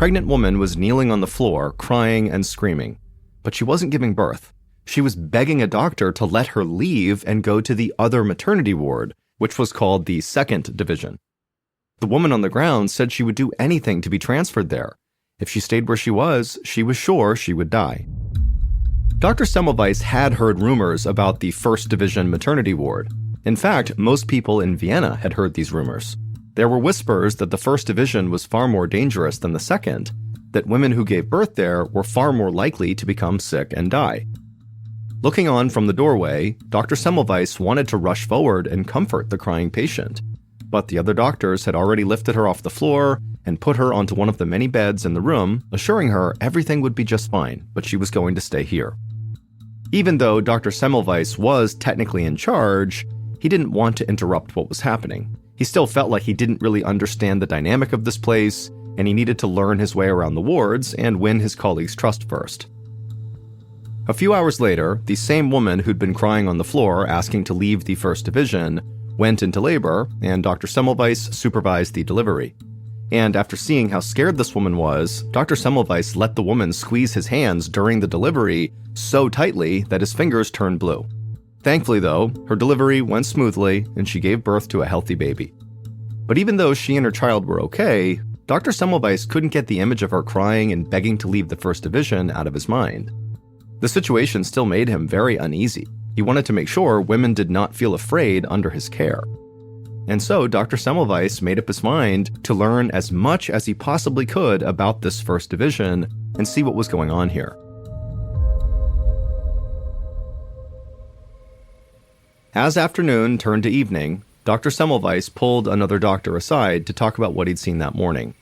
pregnant woman was kneeling on the floor, crying and screaming. But she wasn't giving birth. She was begging a doctor to let her leave and go to the other maternity ward, which was called the second division. The woman on the ground said she would do anything to be transferred there. If she stayed where she was sure she would die. Dr. Semmelweis had heard rumors about the first division maternity ward. In fact, most people in Vienna had heard these rumors. There were whispers that the first division was far more dangerous than the second, that women who gave birth there were far more likely to become sick and die. Looking on from the doorway, Dr. Semmelweis wanted to rush forward and comfort the crying patient. But the other doctors had already lifted her off the floor and put her onto one of the many beds in the room, assuring her everything would be just fine, but she was going to stay here. Even though Dr. Semmelweis was technically in charge, he didn't want to interrupt what was happening. He still felt like he didn't really understand the dynamic of this place, and he needed to learn his way around the wards and win his colleagues' trust first. A few hours later, the same woman who'd been crying on the floor asking to leave the first division went into labor, and Dr. Semmelweis supervised the delivery. And after seeing how scared this woman was, Dr. Semmelweis let the woman squeeze his hands during the delivery so tightly that his fingers turned blue. Thankfully, though, her delivery went smoothly and she gave birth to a healthy baby. But even though she and her child were okay, Dr. Semmelweis couldn't get the image of her crying and begging to leave the first division out of his mind. The situation still made him very uneasy. He wanted to make sure women did not feel afraid under his care. And so Dr. Semmelweis made up his mind to learn as much as he possibly could about this first division and see what was going on here. As afternoon turned to evening, Dr. Semmelweis pulled another doctor aside to talk about what he'd seen that morning.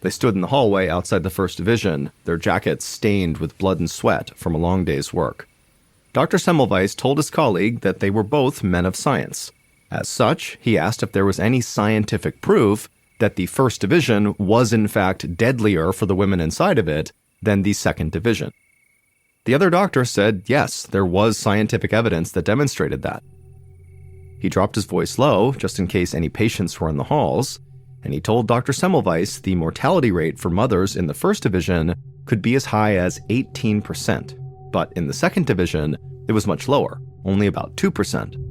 They stood in the hallway outside the first division, their jackets stained with blood and sweat from a long day's work. Dr. Semmelweis told his colleague that they were both men of science. As such, he asked if there was any scientific proof that the first division was in fact deadlier for the women inside of it than the second division. The other doctor said yes, there was scientific evidence that demonstrated that. He dropped his voice low, just in case any patients were in the halls, and he told Dr. Semmelweis the mortality rate for mothers in the first division could be as high as 18%, but in the second division, it was much lower, only about 2%.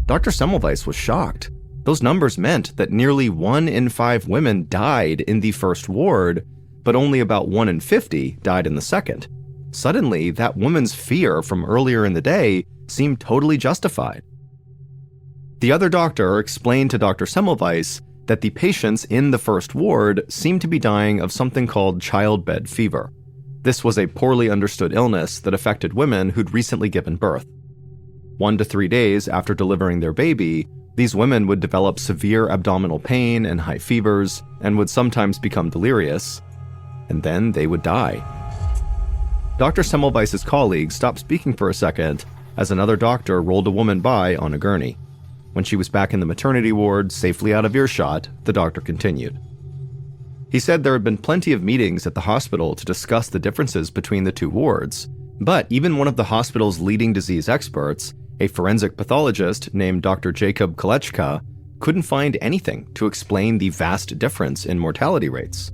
Dr. Semmelweis was shocked. Those numbers meant that nearly 1 in 5 women died in the first ward, but only about 1 in 50 died in the second. Suddenly, that woman's fear from earlier in the day seemed totally justified. The other doctor explained to Dr. Semmelweis that the patients in the first ward seemed to be dying of something called childbed fever. This was a poorly understood illness that affected women who'd recently given birth. 1 to 3 days after delivering their baby, these women would develop severe abdominal pain and high fevers, and would sometimes become delirious, and then they would die. Dr. Semmelweis' colleague stopped speaking for a second as another doctor rolled a woman by on a gurney. When she was back in the maternity ward, safely out of earshot, the doctor continued. He said there had been plenty of meetings at the hospital to discuss the differences between the two wards, but even one of the hospital's leading disease experts, a forensic pathologist named Dr. Jacob Kolechka, couldn't find anything to explain the vast difference in mortality rates.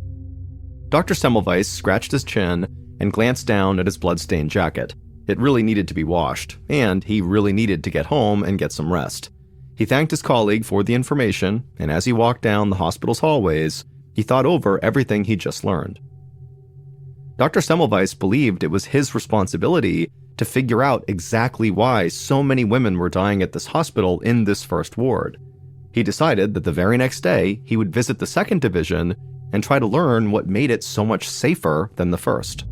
Dr. Semmelweis scratched his chin and glanced down at his blood-stained jacket. It really needed to be washed, and he really needed to get home and get some rest. He thanked his colleague for the information, and as he walked down the hospital's hallways, he thought over everything he'd just learned. Dr. Semmelweis believed it was his responsibility to figure out exactly why so many women were dying at this hospital in this first ward. He decided that the very next day, he would visit the second division and try to learn what made it so much safer than the first.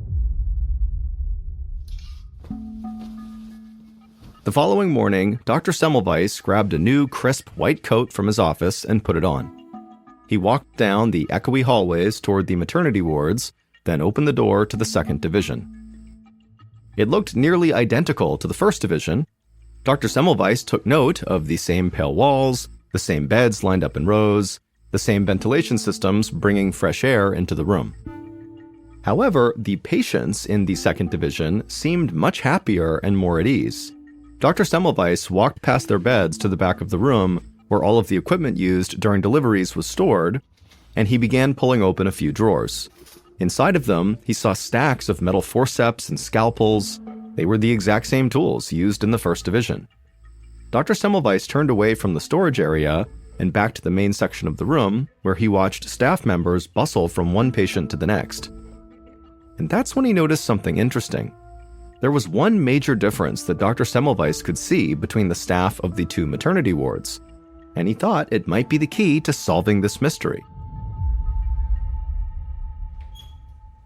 The following morning, Dr. Semmelweis grabbed a new, crisp white coat from his office and put it on. He walked down the echoey hallways toward the maternity wards, then opened the door to the second division. It looked nearly identical to the first division. Dr. Semmelweis took note of the same pale walls, the same beds lined up in rows, the same ventilation systems bringing fresh air into the room. However, the patients in the second division seemed much happier and more at ease. Dr. Semmelweis walked past their beds to the back of the room where all of the equipment used during deliveries was stored, and he began pulling open a few drawers. Inside of them, he saw stacks of metal forceps and scalpels. They were the exact same tools used in the First Division. Dr. Semmelweis turned away from the storage area and back to the main section of the room, where he watched staff members bustle from one patient to the next. And that's when he noticed something interesting. There was one major difference that Dr. Semmelweis could see between the staff of the two maternity wards, and he thought it might be the key to solving this mystery.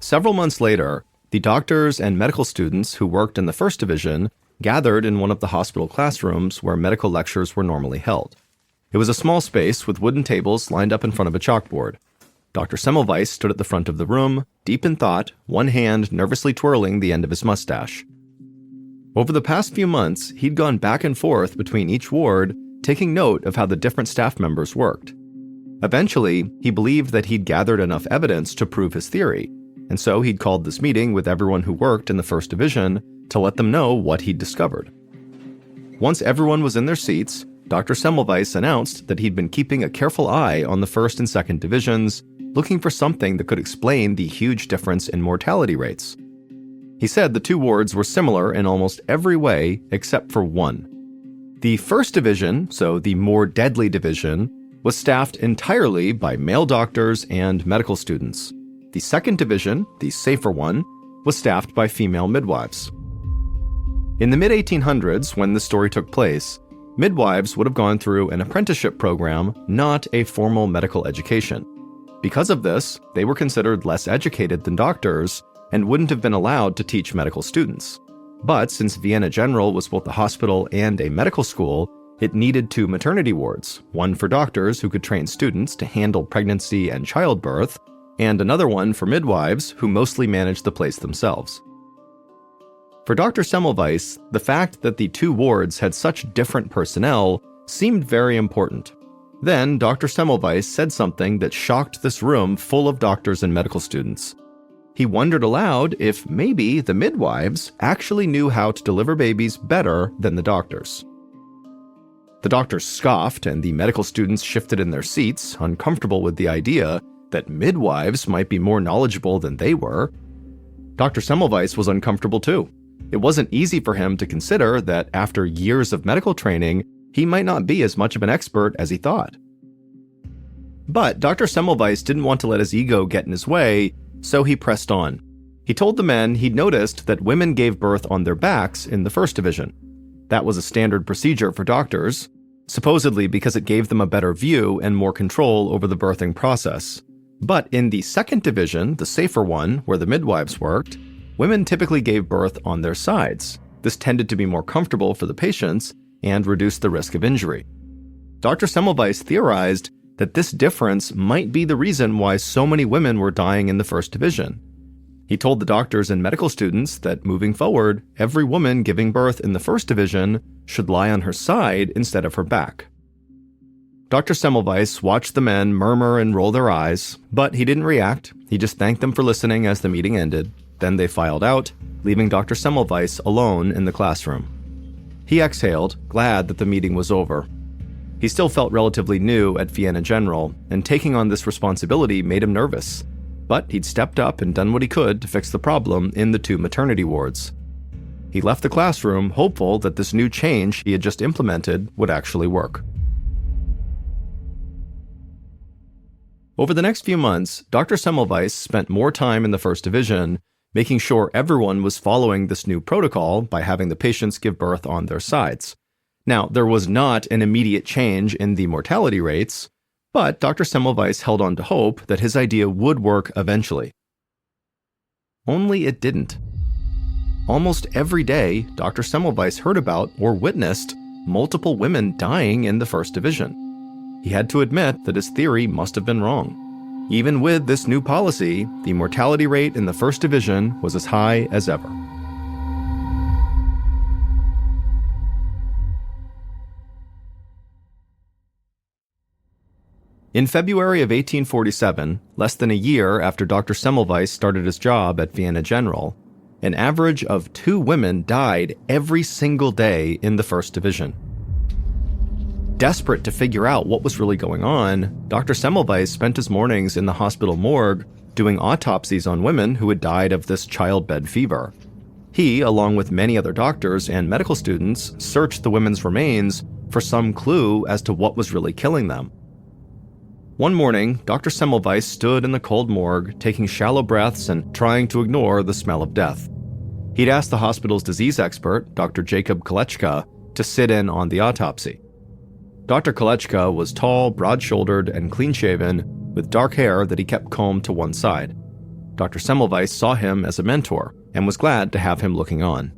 Several months later, the doctors and medical students who worked in the First Division gathered in one of the hospital classrooms where medical lectures were normally held. It was a small space with wooden tables lined up in front of a chalkboard. Dr. Semmelweis stood at the front of the room, deep in thought, one hand nervously twirling the end of his mustache. Over the past few months, he'd gone back and forth between each ward, taking note of how the different staff members worked. Eventually, he believed that he'd gathered enough evidence to prove his theory, and so he'd called this meeting with everyone who worked in the First Division to let them know what he'd discovered. Once everyone was in their seats, Dr. Semmelweis announced that he'd been keeping a careful eye on the First and Second Divisions, looking for something that could explain the huge difference in mortality rates. He said the two wards were similar in almost every way except for one. The First Division, so the more deadly division, was staffed entirely by male doctors and medical students. The Second Division, the safer one, was staffed by female midwives. In the mid-1800s, when this story took place, midwives would have gone through an apprenticeship program, not a formal medical education. Because of this, they were considered less educated than doctors and wouldn't have been allowed to teach medical students. But since Vienna General was both a hospital and a medical school, it needed two maternity wards, one for doctors who could train students to handle pregnancy and childbirth, and another one for midwives who mostly managed the place themselves. For Dr. Semmelweis, the fact that the two wards had such different personnel seemed very important. Then, Dr. Semmelweis said something that shocked this room full of doctors and medical students. He wondered aloud if maybe the midwives actually knew how to deliver babies better than the doctors. The doctors scoffed, and the medical students shifted in their seats, uncomfortable with the idea that midwives might be more knowledgeable than they were. Dr. Semmelweis was uncomfortable too. It wasn't easy for him to consider that after years of medical training, he might not be as much of an expert as he thought. But Dr. Semmelweis didn't want to let his ego get in his way, so he pressed on. He told the men he'd noticed that women gave birth on their backs in the First Division. That was a standard procedure for doctors, supposedly because it gave them a better view and more control over the birthing process. But in the Second Division, the safer one, where the midwives worked, women typically gave birth on their sides. This tended to be more comfortable for the patients and reduced the risk of injury. Dr. Semmelweis theorized that this difference might be the reason why so many women were dying in the First Division. He told the doctors and medical students that moving forward, every woman giving birth in the First Division should lie on her side instead of her back. Dr. Semmelweis watched the men murmur and roll their eyes, but he didn't react. He just thanked them for listening as the meeting ended. Then they filed out, leaving Dr. Semmelweis alone in the classroom. He exhaled, glad that the meeting was over. He still felt relatively new at Vienna General, and taking on this responsibility made him nervous. But he'd stepped up and done what he could to fix the problem in the two maternity wards. He left the classroom hopeful that this new change he had just implemented would actually work. Over the next few months, Dr. Semmelweis spent more time in the First Division, making sure everyone was following this new protocol by having the patients give birth on their sides. Now, there was not an immediate change in the mortality rates, but Dr. Semmelweis held on to hope that his idea would work eventually. Only it didn't. Almost every day, Dr. Semmelweis heard about or witnessed multiple women dying in the First Division. He had to admit that his theory must have been wrong. Even with this new policy, the mortality rate in the First Division was as high as ever. In February of 1847, less than a year after Dr. Semmelweis started his job at Vienna General, an average of 2 women died every single day in the First Division. Desperate to figure out what was really going on, Dr. Semmelweis spent his mornings in the hospital morgue doing autopsies on women who had died of this childbed fever. He, along with many other doctors and medical students, searched the women's remains for some clue as to what was really killing them. One morning, Dr. Semmelweis stood in the cold morgue, taking shallow breaths and trying to ignore the smell of death. He'd asked the hospital's disease expert, Dr. Jacob Kolechka, to sit in on the autopsy. Dr. Kolechka was tall, broad-shouldered, and clean-shaven, with dark hair that he kept combed to one side. Dr. Semmelweis saw him as a mentor and was glad to have him looking on.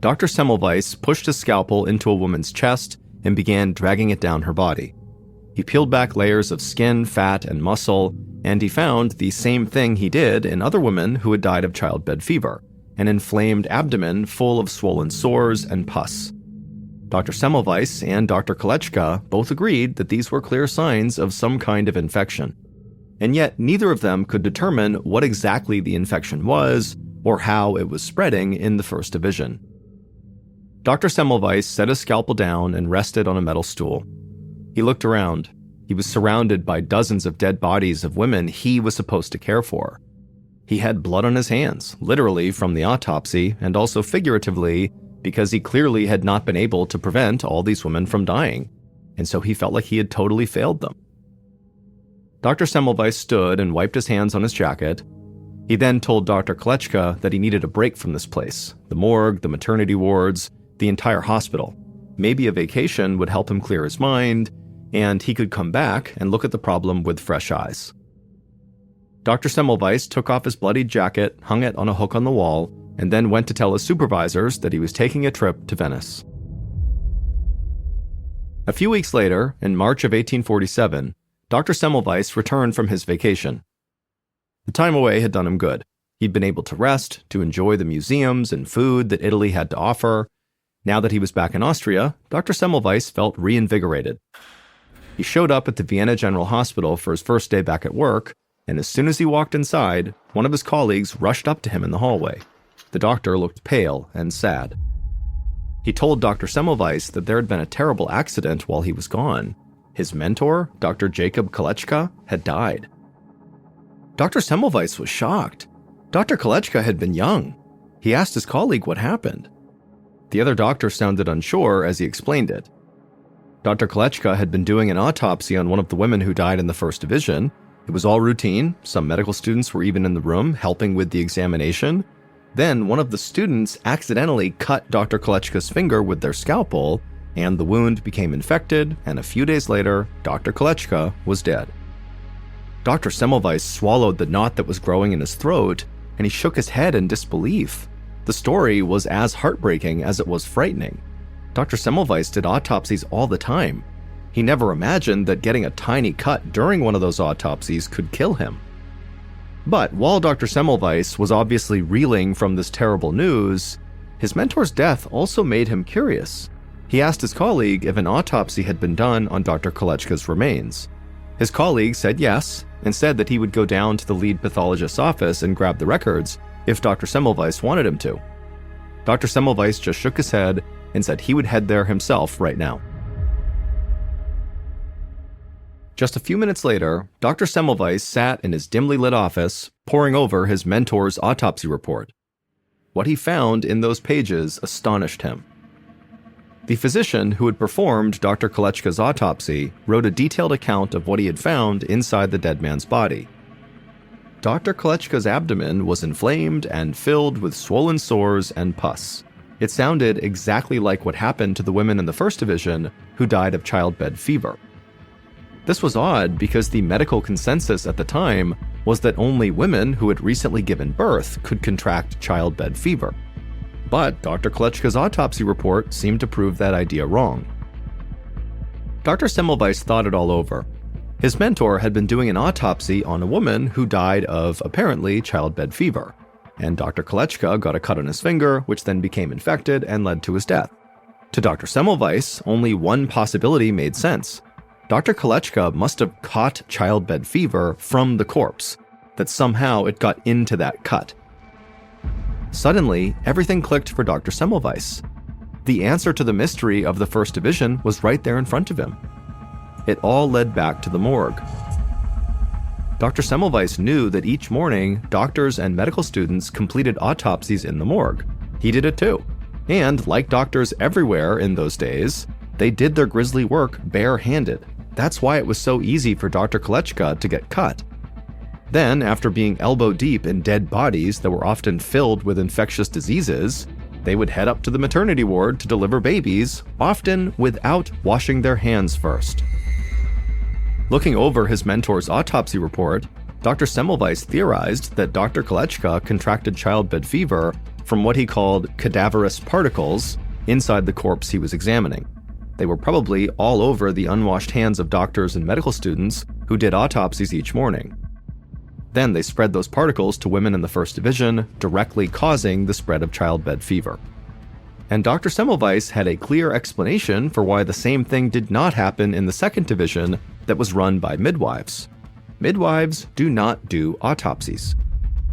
Dr. Semmelweis pushed his scalpel into a woman's chest and began dragging it down her body. He peeled back layers of skin, fat, and muscle, and he found the same thing he did in other women who had died of childbed fever, an inflamed abdomen full of swollen sores and pus. Dr. Semmelweis and Dr. Kolechka both agreed that these were clear signs of some kind of infection. And yet, neither of them could determine what exactly the infection was or how it was spreading in the First Division. Dr. Semmelweis set his scalpel down and rested on a metal stool. He looked around. He was surrounded by dozens of dead bodies of women he was supposed to care for. He had blood on his hands, literally from the autopsy, and also figuratively, because he clearly had not been able to prevent all these women from dying, and so he felt like he had totally failed them. Dr. Semmelweis stood and wiped his hands on his jacket. He then told Dr. Kolechka that he needed a break from this place, the morgue, the maternity wards, the entire hospital. Maybe a vacation would help him clear his mind, and he could come back and look at the problem with fresh eyes. Dr. Semmelweis took off his bloodied jacket, hung it on a hook on the wall, and then went to tell his supervisors that he was taking a trip to Venice. A few weeks later, in March of 1847, Dr. Semmelweis returned from his vacation. The time away had done him good. He'd been able to rest, to enjoy the museums and food that Italy had to offer. Now that he was back in Austria, Dr. Semmelweis felt reinvigorated. He showed up at the Vienna General Hospital for his first day back at work, and as soon as he walked inside, one of his colleagues rushed up to him in the hallway. The doctor looked pale and sad. He told Dr. Semmelweis that there had been a terrible accident while he was gone. His mentor, Dr. Jacob Kolechka, had died. Dr. Semmelweis was shocked. Dr. Kolechka had been young. He asked his colleague what happened. The other doctor sounded unsure as he explained it. Dr. Kolechka had been doing an autopsy on one of the women who died in the First Division. It was all routine. Some medical students were even in the room helping with the examination. Then one of the students accidentally cut Dr. Kolechka's finger with their scalpel, and the wound became infected, and a few days later, Dr. Kolechka was dead. Dr. Semmelweis swallowed the knot that was growing in his throat, and he shook his head in disbelief. The story was as heartbreaking as it was frightening. Dr. Semmelweis did autopsies all the time. He never imagined that getting a tiny cut during one of those autopsies could kill him. But while Dr. Semmelweis was obviously reeling from this terrible news, his mentor's death also made him curious. He asked his colleague if an autopsy had been done on Dr. Kolechka's remains. His colleague said yes, and said that he would go down to the lead pathologist's office and grab the records if Dr. Semmelweis wanted him to. Dr. Semmelweis just shook his head and said he would head there himself right now. Just a few minutes later, Dr. Semmelweis sat in his dimly lit office, poring over his mentor's autopsy report. What he found in those pages astonished him. The physician who had performed Dr. Kolechka's autopsy wrote a detailed account of what he had found inside the dead man's body. Dr. Kolechka's abdomen was inflamed and filled with swollen sores and pus. It sounded exactly like what happened to the women in the First Division who died of childbed fever. This was odd because the medical consensus at the time was that only women who had recently given birth could contract childbed fever. But Dr. Kolechka's autopsy report seemed to prove that idea wrong. Dr. Semmelweis thought it all over. His mentor had been doing an autopsy on a woman who died of, apparently, childbed fever, and Dr. Kolechka got a cut on his finger, which then became infected and led to his death. To Dr. Semmelweis, only one possibility made sense. Dr. Kolechka must have caught childbed fever from the corpse, that somehow it got into that cut. Suddenly, everything clicked for Dr. Semmelweis. The answer to the mystery of the First Division was right there in front of him. It all led back to the morgue. Dr. Semmelweis knew that each morning, doctors and medical students completed autopsies in the morgue. He did it too. And like doctors everywhere in those days, they did their grisly work barehanded. That's why it was so easy for Dr. Kolechka to get cut. Then, after being elbow deep in dead bodies that were often filled with infectious diseases, they would head up to the maternity ward to deliver babies, often without washing their hands first. Looking over his mentor's autopsy report, Dr. Semmelweis theorized that Dr. Kolechka contracted childbed fever from what he called cadaverous particles inside the corpse he was examining. They were probably all over the unwashed hands of doctors and medical students who did autopsies each morning. Then they spread those particles to women in the First Division, directly causing the spread of childbed fever. And Dr. Semmelweis had a clear explanation for why the same thing did not happen in the Second Division that was run by midwives. Midwives do not do autopsies.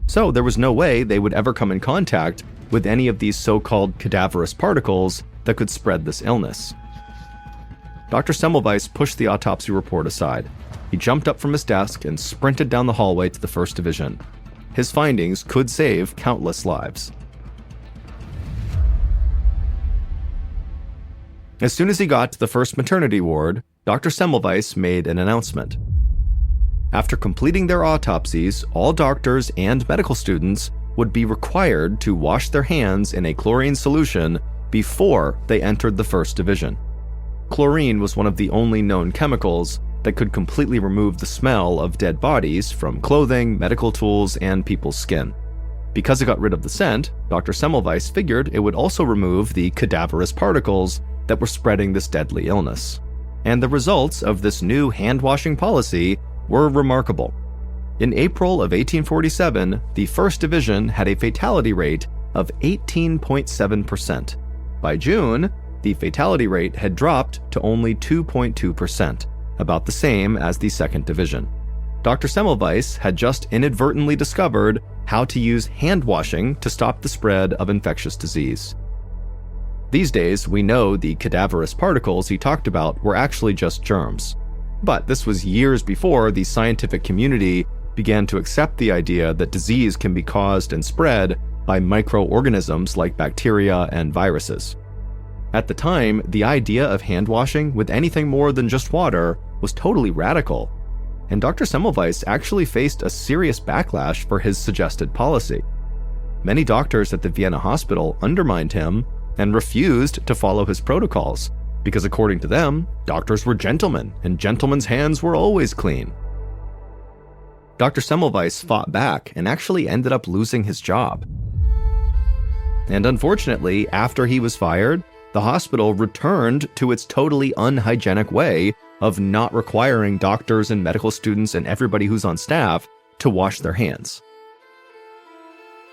So there was no way they would ever come in contact with any of these so-called cadaverous particles that could spread this illness. Dr. Semmelweis pushed the autopsy report aside. He jumped up from his desk and sprinted down the hallway to the First Division. His findings could save countless lives. As soon as he got to the first maternity ward, Dr. Semmelweis made an announcement. After completing their autopsies, all doctors and medical students would be required to wash their hands in a chlorine solution before they entered the First Division. Chlorine was one of the only known chemicals that could completely remove the smell of dead bodies from clothing, medical tools, and people's skin. Because it got rid of the scent, Dr. Semmelweis figured it would also remove the cadaverous particles that were spreading this deadly illness. And the results of this new hand-washing policy were remarkable. In April of 1847, the First Division had a fatality rate of 18.7%. By June, the fatality rate had dropped to only 2.2%. About the same as the Second Division. Dr. Semmelweis had just inadvertently discovered how to use hand washing to stop the spread of infectious disease. These days, we know the cadaverous particles he talked about were actually just germs. But this was years before the scientific community began to accept the idea that disease can be caused and spread by microorganisms like bacteria and viruses. At the time, the idea of hand washing with anything more than just water was totally radical, and Dr. Semmelweis actually faced a serious backlash for his suggested policy. Many doctors at the Vienna Hospital undermined him and refused to follow his protocols, because according to them, doctors were gentlemen, and gentlemen's hands were always clean. Dr. Semmelweis fought back and actually ended up losing his job. And unfortunately, after he was fired, the hospital returned to its totally unhygienic way of not requiring doctors and medical students and everybody who's on staff to wash their hands.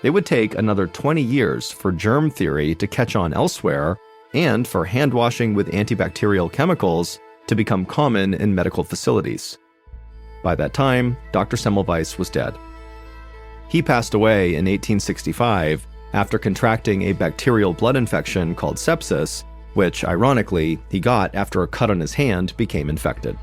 It would take another 20 years for germ theory to catch on elsewhere and for hand washing with antibacterial chemicals to become common in medical facilities. By that time, Dr. Semmelweis was dead. He passed away in 1865 after contracting a bacterial blood infection called sepsis, which, ironically, he got after a cut on his hand became infected.